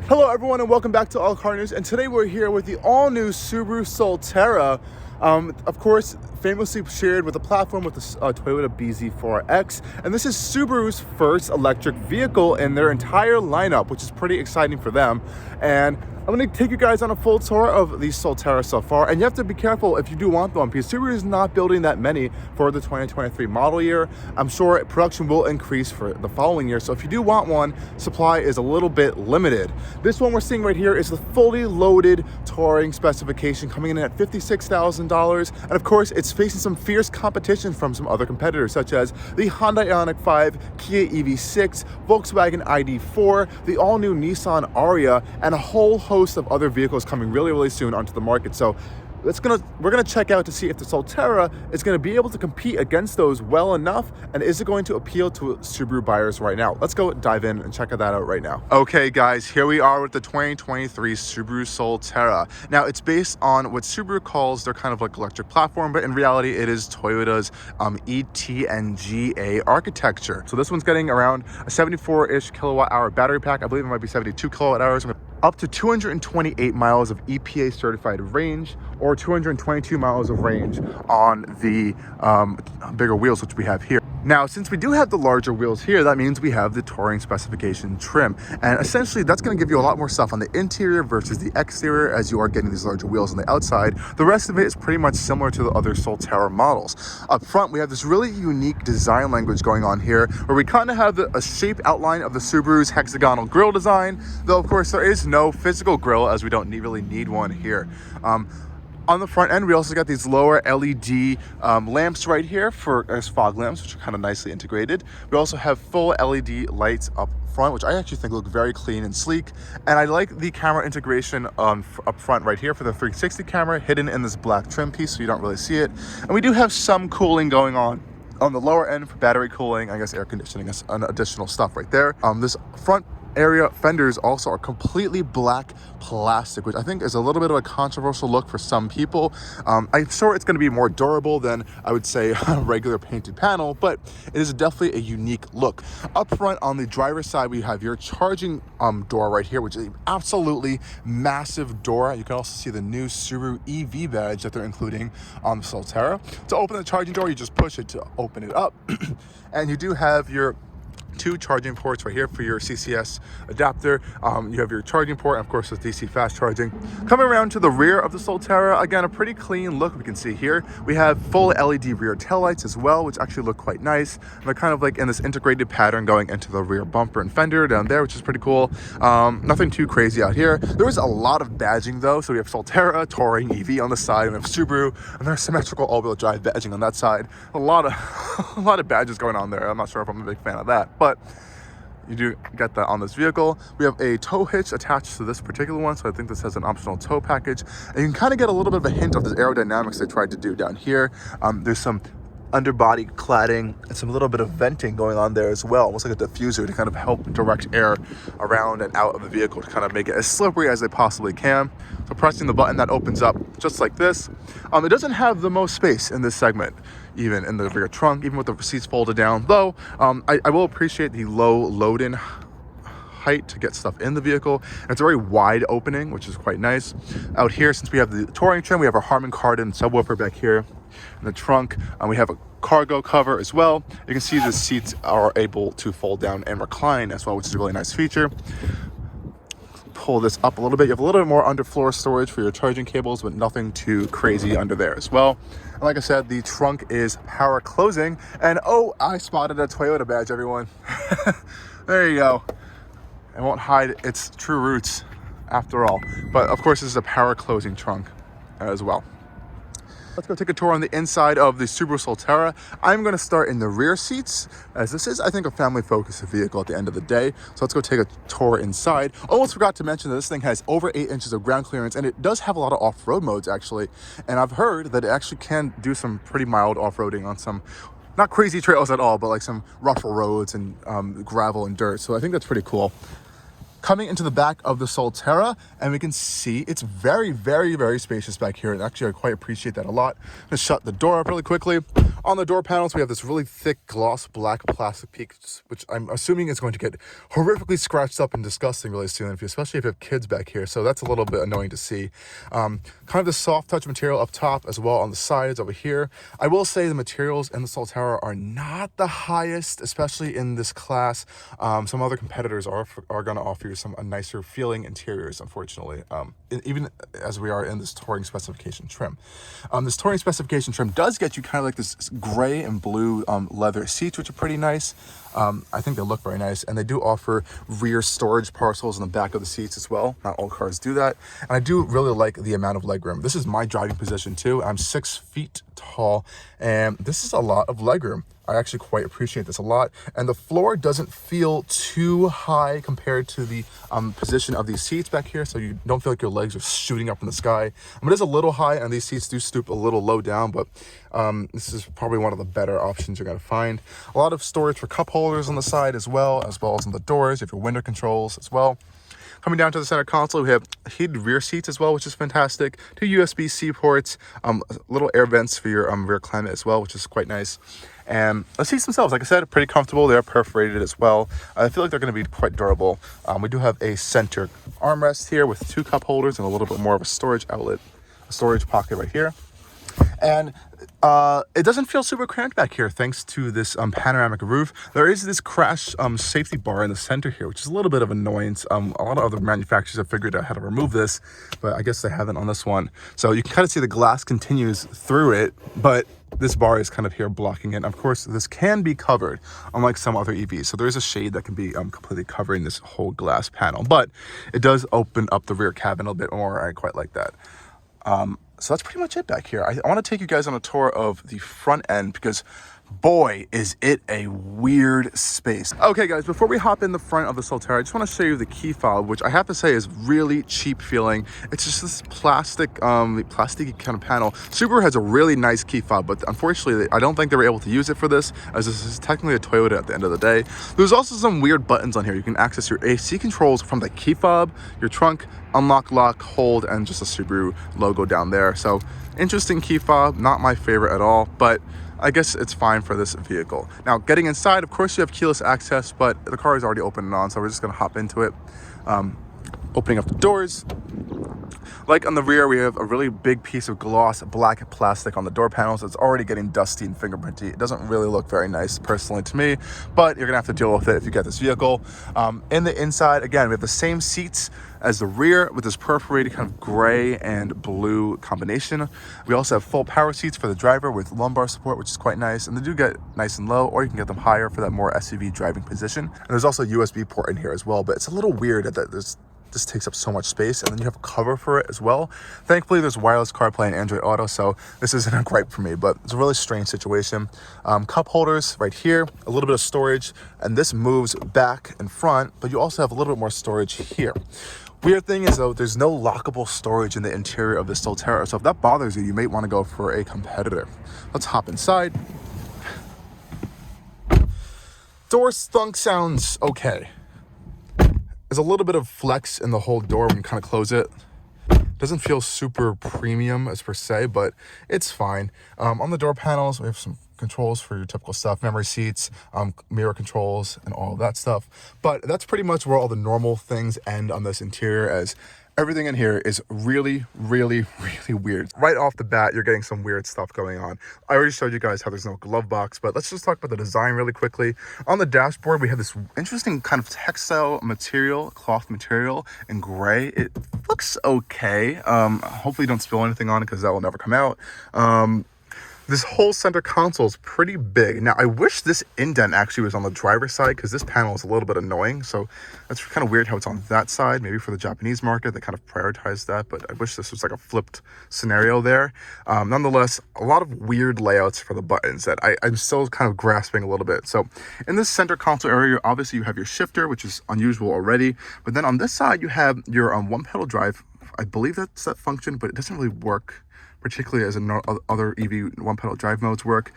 Hello everyone and welcome back to Allcarnews, and today we're here with the all-new Subaru Solterra. Of course, famously shared with the platform with the Toyota BZ4X, and this is Subaru's first electric vehicle in their entire lineup, which is pretty exciting for them. And I'm going to take you guys on a full tour of the Solterra so far, and you have to be careful if you do want one because Subaru is not building that many for the 2023 model year. I'm sure production will increase for the following year, so if you do want one, supply is a little bit limited. This one we're seeing right here is the fully loaded touring specification coming in at $56,000, and of course it's facing some fierce competition from some other competitors such as the Hyundai ioniq 5, Kia EV6, Volkswagen ID4, the all-new Nissan Ariya, and a whole host of other vehicles coming really soon onto the market. So we're gonna check out to see if the Solterra is gonna be able to compete against those well enough, and is it going to appeal to Subaru buyers right now. Let's go dive in and check that out right now. Okay guys, here we are with the 2023 Subaru Solterra. Now it's based on what Subaru calls their kind of like electric platform, but in reality it is Toyota's ET&GA architecture. So this one's getting around a 74-ish kilowatt hour battery pack. I believe it might be 72 kilowatt hours. Up to 228 miles of EPA certified range, or 222 miles of range on the bigger wheels, which we have here. Now, since we do have the larger wheels here, that means we have the touring specification trim. And essentially, that's going to give you a lot more stuff on the interior versus the exterior as you are getting these larger wheels on the outside. The rest of it is pretty much similar to the other Solterra models. Up front, we have this really unique design language going on here, where we kind of have a shape outline of the Subaru's hexagonal grille design, though of course there is no physical grille as we don't really need one here. On the front end, we also got these lower LED lamps right here as fog lamps, which are kind of nicely integrated. We also have full LED lights up front, which I actually think look very clean and sleek. And I like the camera integration up front right here for the 360 camera, hidden in this black trim piece so you don't really see it. And we do have some cooling going on the lower end for battery cooling, I guess air conditioning, and additional stuff right there. This front area fenders also are completely black plastic, which I think is a little bit of a controversial look for some people. I'm sure it's going to be more durable than, I would say, a regular painted panel, but it is definitely a unique look. Up front on the driver's side, we have your charging door right here, which is an absolutely massive door. You can also see the new Subaru EV badge that they're including on the Solterra. To open the charging door, you just push it to open it up. And you do have your two charging ports right here for your CCS adapter. You have your charging port, and of course, with DC fast charging. Coming around to the rear of the Solterra, again, a pretty clean look we can see here. We have full LED rear taillights as well, which actually look quite nice. And they're kind of like in this integrated pattern going into the rear bumper and fender down there, which is pretty cool. Nothing too crazy out here. There is a lot of badging though. So we have Solterra, Touring, EV on the side, and we have Subaru, and there's symmetrical all-wheel drive badging on that side. A lot of badges going on there. I'm not sure if I'm a big fan of that, but you do get that on this vehicle. We have a tow hitch attached to this particular one, so I think this has an optional tow package. And you can kind of get a little bit of a hint of the aerodynamics they tried to do down here. There's some underbody cladding and some little bit of venting going on there as well, almost like a diffuser to kind of help direct air around and out of the vehicle to kind of make it as slippery as they possibly can. So pressing the button, that opens up just like this. It doesn't have the most space in this segment, even in the rear trunk, even with the seats folded down, though I will appreciate the low load-in height to get stuff in the vehicle, and it's a very wide opening, which is quite nice. Out here, since we have the touring trim, we have our Harman Kardon subwoofer back here in the trunk, and we have a cargo cover as well. You can see the seats are able to fold down and recline as well, which is a really nice feature. Pull this up a little bit. You have a little bit more underfloor storage for your charging cables, but nothing too crazy under there as well. And like I said, the trunk is power closing, and oh, I spotted a Toyota badge, everyone. There you go. It won't hide its true roots after all. But of course, this is a power closing trunk as well. Let's go take a tour on the inside of the Subaru Solterra. I'm going to start in the rear seats, as this is, I think, a family-focused vehicle at the end of the day. So let's go take a tour inside. Almost forgot to mention that this thing has over 8 inches of ground clearance, and it does have a lot of off-road modes, actually. And I've heard that it actually can do some pretty mild off-roading on some, not crazy trails at all, but like some rougher roads and gravel and dirt. So I think that's pretty cool. Coming into the back of the Solterra, and we can see it's very, very, very spacious back here. And actually, I quite appreciate that a lot. I'm gonna shut the door up really quickly. On the door panels, we have this really thick gloss black plastic piece, which I'm assuming is going to get horrifically scratched up and disgusting really soon, especially if you have kids back here. So that's a little bit annoying to see. Kind of the soft touch material up top as well on the sides over here. I will say the materials in the Solterra are not the highest, especially in this class. Some other competitors are going to offer you some nicer feeling interiors, unfortunately, even as we are in this touring specification trim. This touring specification trim does get you kind of like this gray and blue leather seats, which are pretty nice. I think they look very nice, and they do offer rear storage parcels in the back of the seats as well. Not all cars do that, and I do really like the amount of legroom. This is my driving position too. I'm 6 feet tall, and this is a lot of legroom. I actually quite appreciate this a lot, and the floor doesn't feel too high compared to the position of these seats back here, so you don't feel like your legs are shooting up in the sky. It is a little high, and these seats do stoop a little low down, but this is probably one of the better options you're going to find. A lot of storage for cup holders on the side as well as on the doors. You have your window controls as well. Coming down to the center console, we have heated rear seats as well, which is fantastic. 2 USB-C ports, little air vents for your rear climate as well, which is quite nice. And the seats themselves, like I said, are pretty comfortable. They're perforated as well. I feel like they're going to be quite durable. We do have a center armrest here with 2 cup holders and a little bit more of a storage outlet, a storage pocket right here. And it doesn't feel super cramped back here thanks to this panoramic roof. There is this crash safety bar in the center here, which is a little bit of annoyance. A lot of other manufacturers have figured out how to remove this, but I guess they haven't on this one. So you can kind of see the glass continues through it, but this bar is kind of here blocking it. Of course, this can be covered, unlike some other EVs. So there is a shade that can be completely covering this whole glass panel, but it does open up the rear cabin a bit more. I quite like that. So that's pretty much it back here. I want to take you guys on a tour of the front end because boy, is it a weird space. Okay guys, before we hop in the front of the Solterra, I just want to show you the key fob, which I have to say is really cheap feeling. It's just this plasticky kind of panel. Subaru has a really nice key fob, but unfortunately, I don't think they were able to use it for this, as this is technically a Toyota at the end of the day. There's also some weird buttons on here. You can access your AC controls from the key fob, your trunk, unlock, lock, hold, and just a Subaru logo down there. So interesting key fob, not my favorite at all, but I guess it's fine for this vehicle. Now, getting inside, of course, you have keyless access, but the car is already open and on, so we're just gonna hop into it. Opening up the doors. Like on the rear, we have a really big piece of gloss black plastic on the door panels. It's already getting dusty and fingerprinty. It doesn't really look very nice personally to me, but you're gonna have to deal with it if you get this vehicle. In the inside, again, we have the same seats as the rear with this perforated kind of gray and blue combination. We also have full power seats for the driver with lumbar support, which is quite nice. And they do get nice and low, or you can get them higher for that more SUV driving position. And there's also a USB port in here as well, but it's a little weird that this takes up so much space, and then you have a cover for it as well. Thankfully, there's wireless CarPlay and Android Auto, so this isn't a gripe for me, but it's a really strange situation. Cup holders right here, a little bit of storage, and this moves back and front, but you also have a little bit more storage here. Weird thing is though, there's no lockable storage in the interior of the Solterra, so if that bothers you, you may want to go for a competitor. Let's hop inside. Door thunk sounds okay. There's a little bit of flex in the whole door when you kind of close it. Doesn't feel super premium as per se, but it's fine. On the door panels, we have some controls for your typical stuff, memory seats, mirror controls, and all of that stuff. But that's pretty much where all the normal things end on this interior, as everything in here is really, really, really weird. Right off the bat, you're getting some weird stuff going on. I already showed you guys how there's no glove box, but let's just talk about the design really quickly. On the dashboard, we have this interesting kind of textile material, cloth material in gray. It looks okay. Hopefully don't spill anything on it because that will never come out. This whole center console is pretty big. Now, I wish this indent actually was on the driver's side because this panel is a little bit annoying. So that's kind of weird how it's on that side. Maybe for the Japanese market, they kind of prioritize that. But I wish this was like a flipped scenario there. Nonetheless, a lot of weird layouts for the buttons that I'm still kind of grasping a little bit. So in this center console area, obviously you have your shifter, which is unusual already. But then on this side, you have your one pedal drive. I believe that's that function, but it doesn't really work particularly as other EV one pedal drive modes work.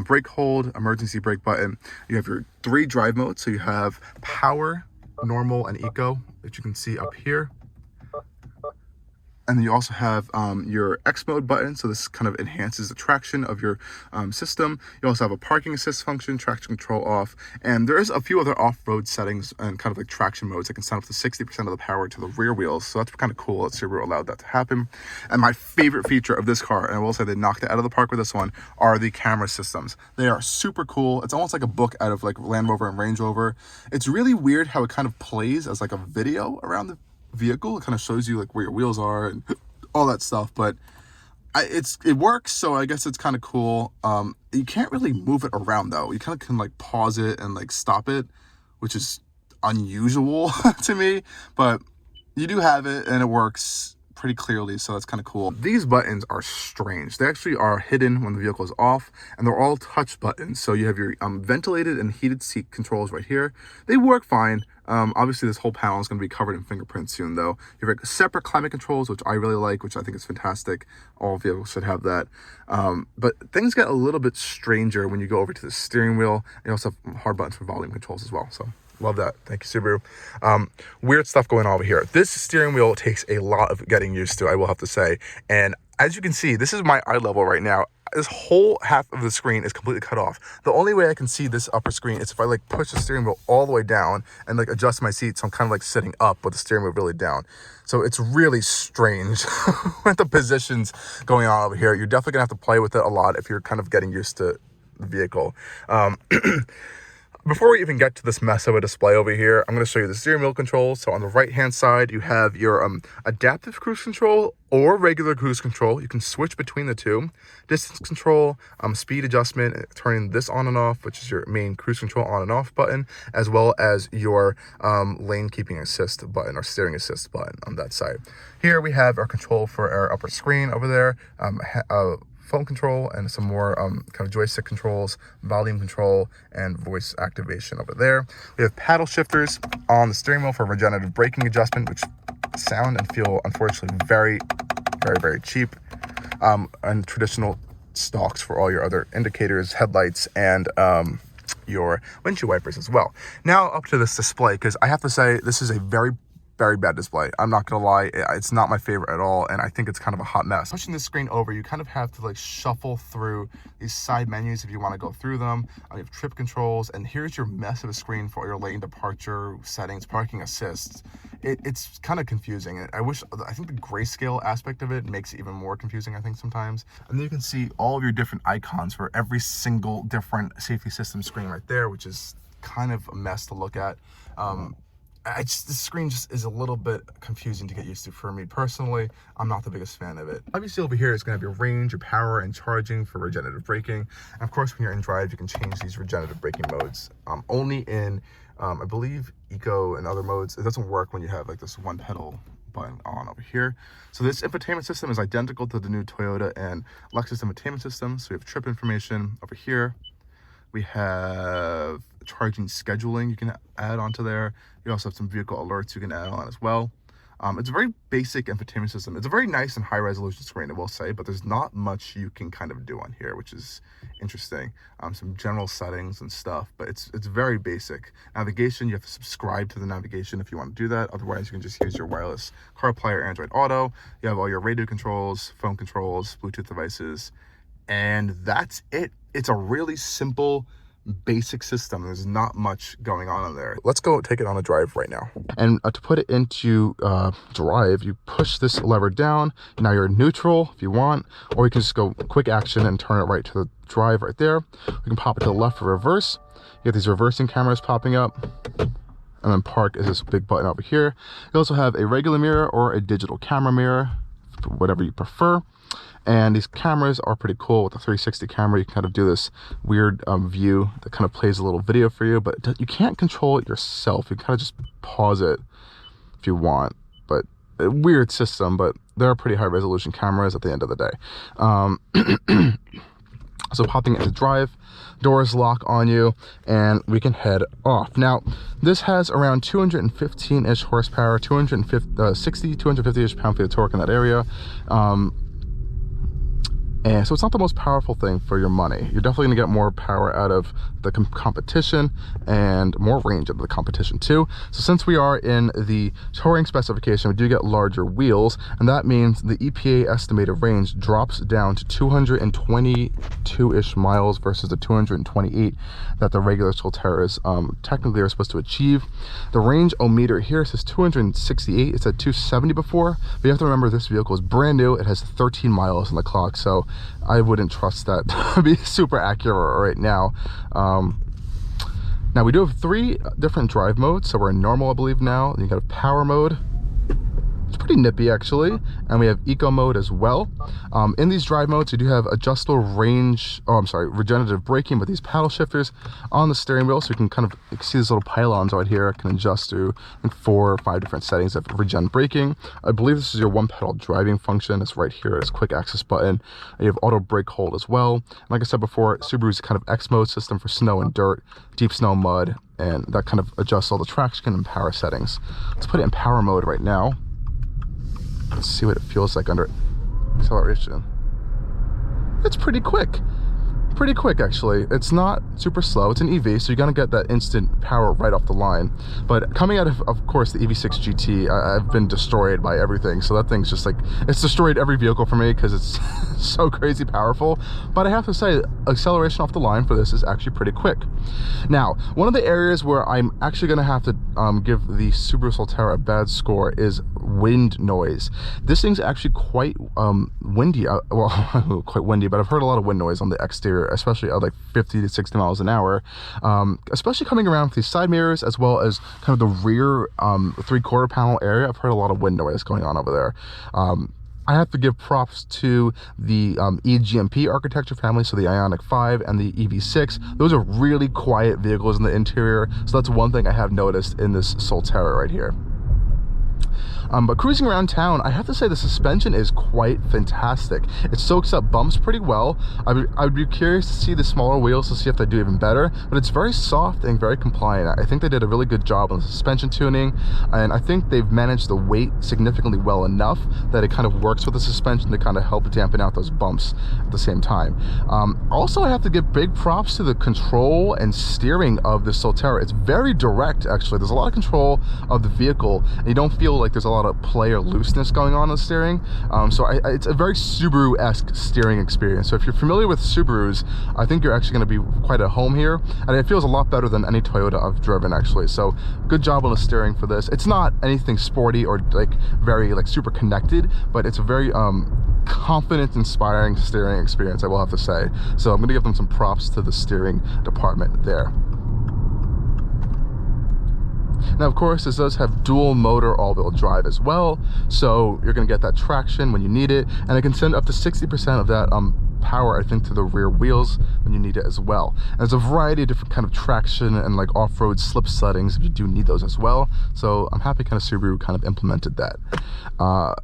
Brake hold, emergency brake button. You have your 3 drive modes. So you have power, normal and eco that you can see up here. And then you also have your X mode button. So this kind of enhances the traction of your system. You also have a parking assist function, traction control off. And there is a few other off-road settings and kind of like traction modes that can send up to 60% of the power to the rear wheels. So that's kind of cool that Subaru allowed that to happen. And my favorite feature of this car, and I will say they knocked it out of the park with this one, are the camera systems. They are super cool. It's almost like a book out of like Land Rover and Range Rover. It's really weird how it kind of plays as like a video around the vehicle. It kind of shows you like where your wheels are and all that stuff, but it works, so I guess it's kind of cool. You can't really move it around though. You kind of can like pause it and like stop it, which is unusual to me, but you do have it and it works pretty clearly, so that's kind of cool. These buttons are strange. They actually are hidden when the vehicle is off, and they're all touch buttons. So you have your ventilated and heated seat controls right here. They work fine. Obviously this whole panel is going to be covered in fingerprints soon though. You have separate climate controls, which I really like, which I think is fantastic. All vehicles should have that. But things get a little bit stranger when you go over to the steering wheel. You also have hard buttons for volume controls as well. So love that. Thank you, Subaru. Weird stuff going on over here. This steering wheel takes a lot of getting used to, I will have to say. And as you can see, this is my eye level right now. This whole half of the screen is completely cut off. The only way I can see this upper screen is if I like push the steering wheel all the way down and like adjust my seat, so I'm kind of like sitting up with the steering wheel really down. So it's really strange with the positions going on over here. You're definitely gonna have to play with it a lot if you're kind of getting used to the vehicle. Before we even get to this mess of a display over here, I'm going to show you the steering wheel controls. So on the right hand side, you have your adaptive cruise control or regular cruise control. You can switch between the two. Distance control, speed adjustment, turning this on and off, which is your main cruise control on and off button, as well as your lane keeping assist button or steering assist button on that side. Here we have our control for our upper screen over there, phone control, and some more kind of joystick controls, volume control, and voice activation over there. We have paddle shifters on the steering wheel for regenerative braking adjustment, which sound and feel unfortunately very, very, very cheap. And traditional stalks for all your other indicators, headlights, and your windshield wipers as well. Now up to this display, because I have to say this is a very bad display. I'm not gonna lie, it's not my favorite at all, and I think it's kind of a hot mess. Pushing this screen over, you kind of have to like shuffle through these side menus if you want to go through them. You have trip controls, and here's your mess of a screen for your lane departure settings, parking assist. It's kind of confusing. I think the grayscale aspect of it makes it even more confusing, I think, sometimes. And then you can see all of your different icons for every single different safety system screen right there, which is kind of a mess to look at. The screen just is a little bit confusing to get used to for me personally. I'm not the biggest fan of it. Obviously over here is going to have your range, your power, and charging for regenerative braking. And of course, when you're in drive, you can change these regenerative braking modes. Only in, I believe, eco and other modes. It doesn't work when you have like this one pedal button on over here. So this infotainment system is identical to the new Toyota and Lexus infotainment system. So we have trip information over here. We have charging scheduling you can add onto there. You also have some vehicle alerts you can add on as well. It's a very basic infotainment system. It's a very nice and high resolution screen, I will say, but there's not much you can kind of do on here, which is interesting. Some general settings and stuff, but it's very basic. Navigation, you have to subscribe to the navigation if you want to do that. Otherwise, you can just use your wireless CarPlay or Android Auto. You have all your radio controls, phone controls, Bluetooth devices, and that's it. It's a really simple, basic system. There's not much going on in there. Let's go take it on a drive right now. And to put it into drive, you push this lever down. Now you're neutral if you want, or you can just go quick action and turn it right to the drive right there. We can pop it to the left for reverse. You have these reversing cameras popping up. And then park is this big button over here. You also have a regular mirror or a digital camera mirror, whatever you prefer. And these cameras are pretty cool. With the 360 camera, you can kind of do this weird view that kind of plays a little video for you, but you can't control it yourself. You kind of just pause it if you want, but a weird system, but they're pretty high resolution cameras at the end of the day. So popping into drive, doors lock on you, and we can head off. Now, this has around 215-ish horsepower, 250-ish pound-feet of torque in that area. And so it's not the most powerful thing for your money. You're definitely gonna get more power out of the competition and more range out of the competition too. So since we are in the touring specification, we do get larger wheels, and that means the EPA estimated range drops down to 222-ish miles versus the 228 that the regular Solterras technically are supposed to achieve. The range-o-meter here says 268. It said 270 before, but you have to remember this vehicle is brand new. It has 13 miles on the clock, so I wouldn't trust that to be super accurate right now. Now we do have 3 different drive modes. So we're in normal, I believe now. Then you got a power mode. It's pretty nippy actually, and we have eco mode as well. In these drive modes, you do have adjustable regenerative braking with these paddle shifters on the steering wheel, so you can kind of see these little pylons right here. I can adjust through, I think, 4 or 5 different settings of regen braking. I believe this is your one pedal driving function. It's right here, this quick access button. You have auto brake hold as well. Like I said before, Subaru's kind of X mode system for snow and dirt, deep snow, mud, and that kind of adjusts all the traction and power settings. Let's put it in power mode right now. Let's see what it feels like under acceleration. It's pretty quick actually. It's not super slow. It's an EV, so you're gonna get that instant power right off the line. But coming out of course, the EV6 GT, I've been destroyed by everything. So that thing's just like, it's destroyed every vehicle for me because it's so crazy powerful. But I have to say, acceleration off the line for this is actually pretty quick. Now, one of the areas where I'm actually gonna have to give the Subaru Solterra a bad score is wind noise. This thing's actually quite windy. Well, quite windy, but I've heard a lot of wind noise on the exterior, especially at like 50 to 60 miles an hour, especially coming around with these side mirrors, as well as kind of the rear 3/4 panel area. I've heard a lot of wind noise going on over there. I have to give props to the eGMP architecture family, so the ioniq 5 and the EV6. Those are really quiet vehicles in the interior, so that's one thing I have noticed in this Solterra right here. But cruising around town, I have to say the suspension is quite fantastic. It soaks up bumps pretty well. I would be curious to see the smaller wheels to see if they do even better, but it's very soft and very compliant. I think they did a really good job on the suspension tuning, and I think they've managed the weight significantly well enough that it kind of works with the suspension to kind of help dampen out those bumps at the same time. Also, I have to give big props to the control and steering of the Solterra. It's very direct, actually. There's a lot of control of the vehicle, and you don't feel like there's a lot of play or looseness going on in the steering. So it's a very Subaru-esque steering experience. So if you're familiar with Subarus, I think you're actually going to be quite at home here, and it feels a lot better than any Toyota I've driven actually. So good job on the steering for this. It's not anything sporty or like very like super connected, but it's a very confident, inspiring steering experience, I will have to say. So I'm going to give them some props to the steering department there. Now, of course, this does have dual motor all-wheel drive as well, so you're going to get that traction when you need it, and it can send up to 60% of that power, I think, to the rear wheels when you need it as well. And there's a variety of different kind of traction and like off-road slip settings if you do need those as well. So I'm happy kind of Subaru kind of implemented that.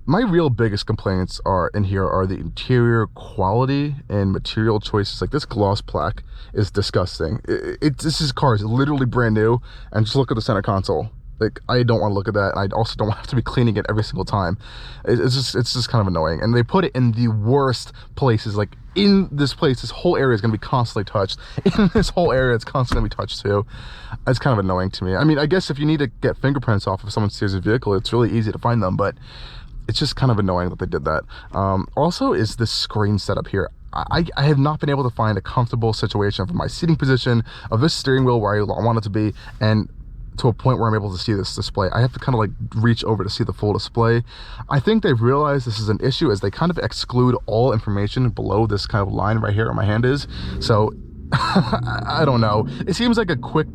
My real biggest complaints are in here are the interior quality and material choices. Like this gloss plaque is disgusting. This car is literally brand new, and just look at the center console. Like, I don't want to look at that, and I also don't have to be cleaning it every single time. It's just kind of annoying. And they put it in the worst places. Like, in this place, this whole area is going to be constantly touched. In this whole area, it's constantly going to be touched too. It's kind of annoying to me. I mean, I guess if you need to get fingerprints off of someone's series of vehicle, it's really easy to find them, but it's just kind of annoying that they did that. Also is this screen setup here. I have not been able to find a comfortable situation for my seating position of this steering wheel where I want it to be, and to a point where I'm able to see this display. I have to kind of like reach over to see the full display. I think they've realized this is an issue as they kind of exclude all information below this kind of line right here where my hand is. So I don't know. It seems like a quick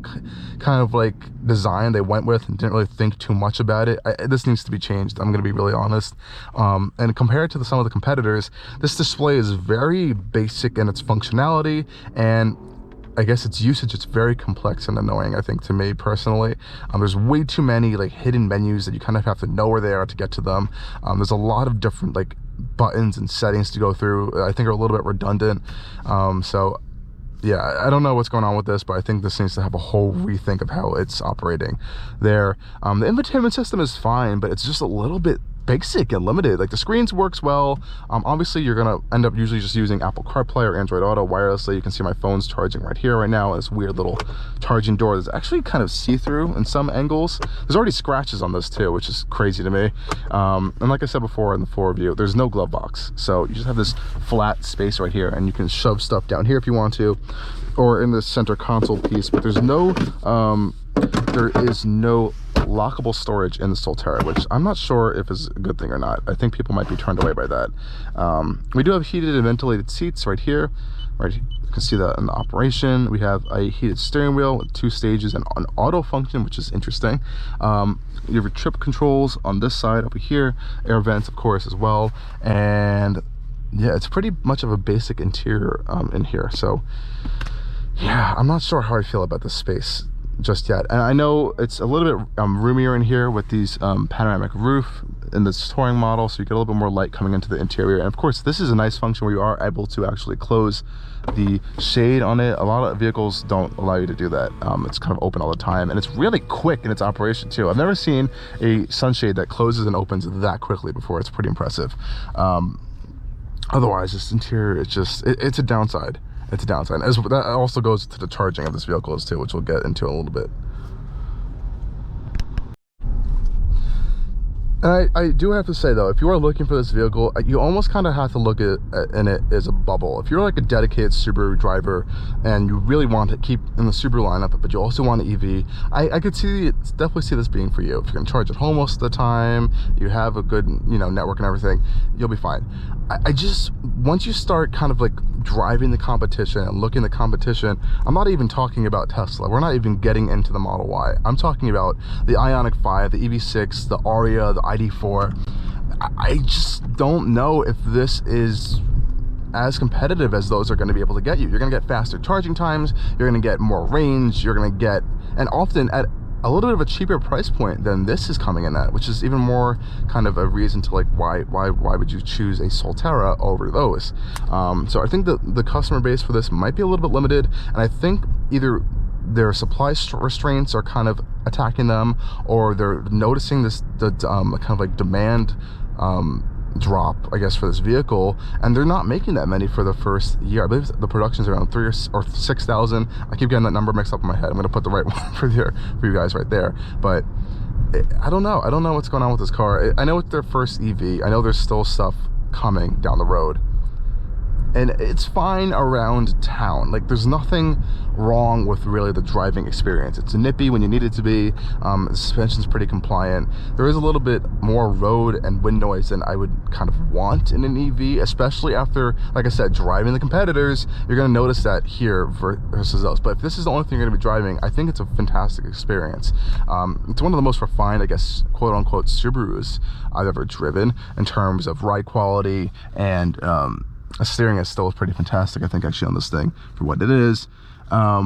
kind of like design they went with and didn't really think too much about it. This needs to be changed, I'm going to be really honest. And compared to some of the competitors, this display is very basic in its functionality, and I guess its usage, it's very complex and annoying, I think, to me personally. There's way too many like hidden menus that you kind of have to know where they are to get to them. There's a lot of different like buttons and settings to go through. I think are a little bit redundant. So yeah, I don't know what's going on with this, but I think this needs to have a whole rethink of how it's operating there. The infotainment system is fine, but it's just a little bit basic and limited. Like the screens works well. Obviously you're gonna end up usually just using Apple CarPlay or Android Auto wirelessly. You can see my phone's charging right here right now. This weird little charging door that's actually kind of see-through in some angles. There's already scratches on this too, which is crazy to me. And like I said before in the full review, there's no glove box, so you just have this flat space right here, and you can shove stuff down here if you want to, or in the center console piece. But there's no there is no lockable storage in the Solterra, which I'm not sure if is a good thing or not. I think people might be turned away by that. We do have heated and ventilated seats right here. Right, you can see that in the operation. We have a heated steering wheel with 2 stages and an auto function, which is interesting. You have your trip controls on this side over here, air vents of course as well, and yeah, it's pretty much of a basic interior in here. So yeah, I'm not sure how I feel about this space just yet. And I know it's a little bit roomier in here with these panoramic roof in this touring model, so you get a little bit more light coming into the interior. And of course this is a nice function where you are able to actually close the shade on it. A lot of vehicles don't allow you to do that. It's kind of open all the time, and it's really quick in its operation too. I've never seen a sunshade that closes and opens that quickly before. It's pretty impressive. Otherwise this interior is just it's a downside. It's a downside. As that also goes to the charging of this vehicle too, which we'll get into in a little bit. And I do have to say though, if you are looking for this vehicle, you almost kind of have to look at in it as a bubble. If you're like a dedicated Subaru driver and you really want to keep in the Subaru lineup, but you also want an EV, I could definitely see this being for you. If you're gonna charge at home most of the time, you have a good network and everything, you'll be fine. I just, once you start kind of like driving the competition and looking at the competition, I'm not even talking about Tesla. We're not even getting into the Model Y. I'm talking about the ioniq 5, the EV6, the Aria, the ID4. I just don't know if this is as competitive as those are going to be able to get you. You're going to get faster charging times, you're going to get more range, you're going to get, and often at a little bit of a cheaper price point than this is coming in at, which is even more kind of a reason to like why would you choose a Solterra over those. So I think that the customer base for this might be a little bit limited, and I think either their supply restraints are kind of attacking them, or they're noticing this kind of like demand drop, I guess, for this vehicle, and they're not making that many for the first year. I believe the production's around 3,000 or 6,000. I keep getting that number mixed up in my head. I'm gonna put the right one for you guys right there, but I don't know what's going on with this car. I know it's their first EV. I know there's still stuff coming down the road, and it's fine around town. Like there's nothing wrong with really the driving experience. It's nippy when you need it to be. The suspension's pretty compliant. There is a little bit more road and wind noise than I would kind of want in an EV, especially after, like I said, driving the competitors. You're going to notice that here versus those. But if this is the only thing you're going to be driving, I think it's a fantastic experience. It's one of the most refined, I guess, quote unquote Subarus I've ever driven in terms of ride quality, and the steering is still pretty fantastic, I think, actually, on this thing for what it is. I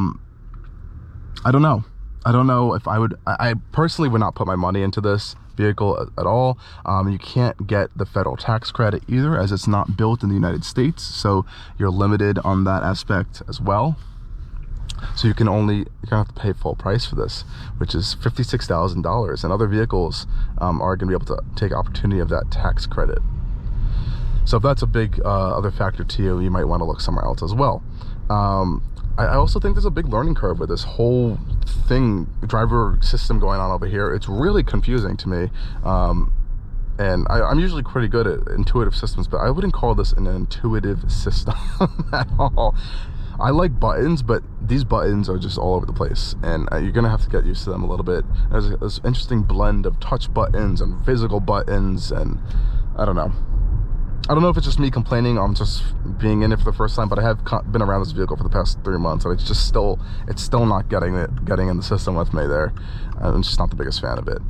don't know if I personally would not put my money into this vehicle at all. You can't get the federal tax credit either, as it's not built in the United States, so you're limited on that aspect as well. So you're gonna have to pay full price for this, which is $56,000, and other vehicles are gonna be able to take opportunity of that tax credit. So if that's a big other factor to you, you might want to look somewhere else as well. I also think there's a big learning curve with this whole thing, driver system going on over here. It's really confusing to me. And I'm usually pretty good at intuitive systems, but I wouldn't call this an intuitive system at all. I like buttons, but these buttons are just all over the place, and you're gonna have to get used to them a little bit. There's this interesting blend of touch buttons and physical buttons, and I don't know if it's just me complaining, I'm just being in it for the first time, but I have been around this vehicle for the past 3 months, and it's still not getting in the system with me there. I'm just not the biggest fan of it.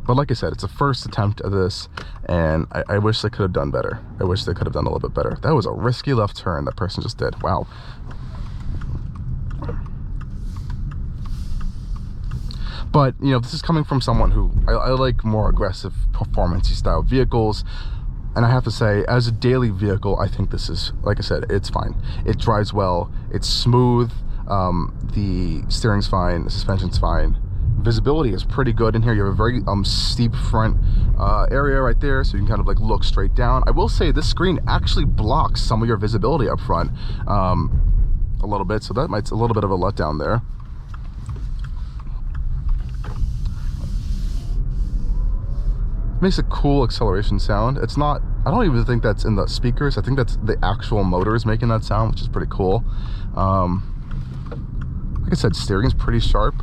But like I said, it's a first attempt at this, and I wish they could have done better. I wish they could have done a little bit better. That was a risky left turn that person just did. Wow. But this is coming from someone who I like more aggressive performance-y style vehicles. And I have to say, as a daily vehicle, I think this is, like I said, it's fine. It drives well, it's smooth, the steering's fine, the suspension's fine. visibility is pretty good in here. You have a very steep front area right there, so you can kind of like look straight down. I will say this screen actually blocks some of your visibility up front a little bit, so that might a little bit of a letdown there. Makes a cool acceleration sound. It's not, I don't even think that's in the speakers. I think that's the actual motors making that sound, which is pretty cool. Like I said, steering's pretty sharp.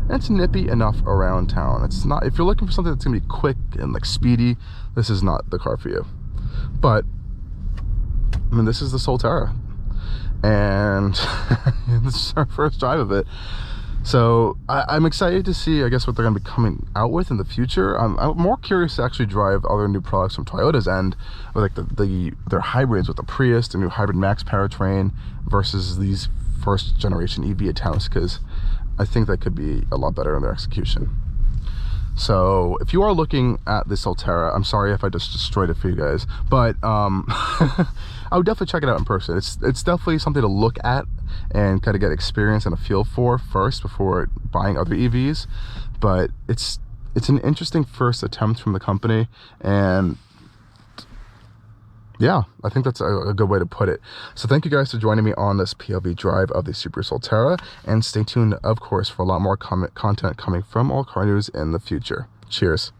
And it's nippy enough around town. It's not, if you're looking for something that's gonna be quick and like speedy, this is not the car for you. But I mean, this is the Solterra, and this is our first drive of it. So I'm excited to see, I guess, what they're going to be coming out with in the future. I'm more curious to actually drive other new products from Toyota's end, like their hybrids with the Prius, the new Hybrid Max powertrain, versus these first generation EV attempts, because I think that could be a lot better in their execution. So if you are looking at the Solterra, I'm sorry if I just destroyed it for you guys, but I would definitely check it out in person. It's definitely something to look at and kind of get experience and a feel for first before buying other EVs. But it's an interesting first attempt from the company, and yeah, I think that's a good way to put it. So thank you guys for joining me on this POV drive of the Subaru Solterra, and stay tuned, of course, for a lot more content coming from Allcarnews in the future. Cheers.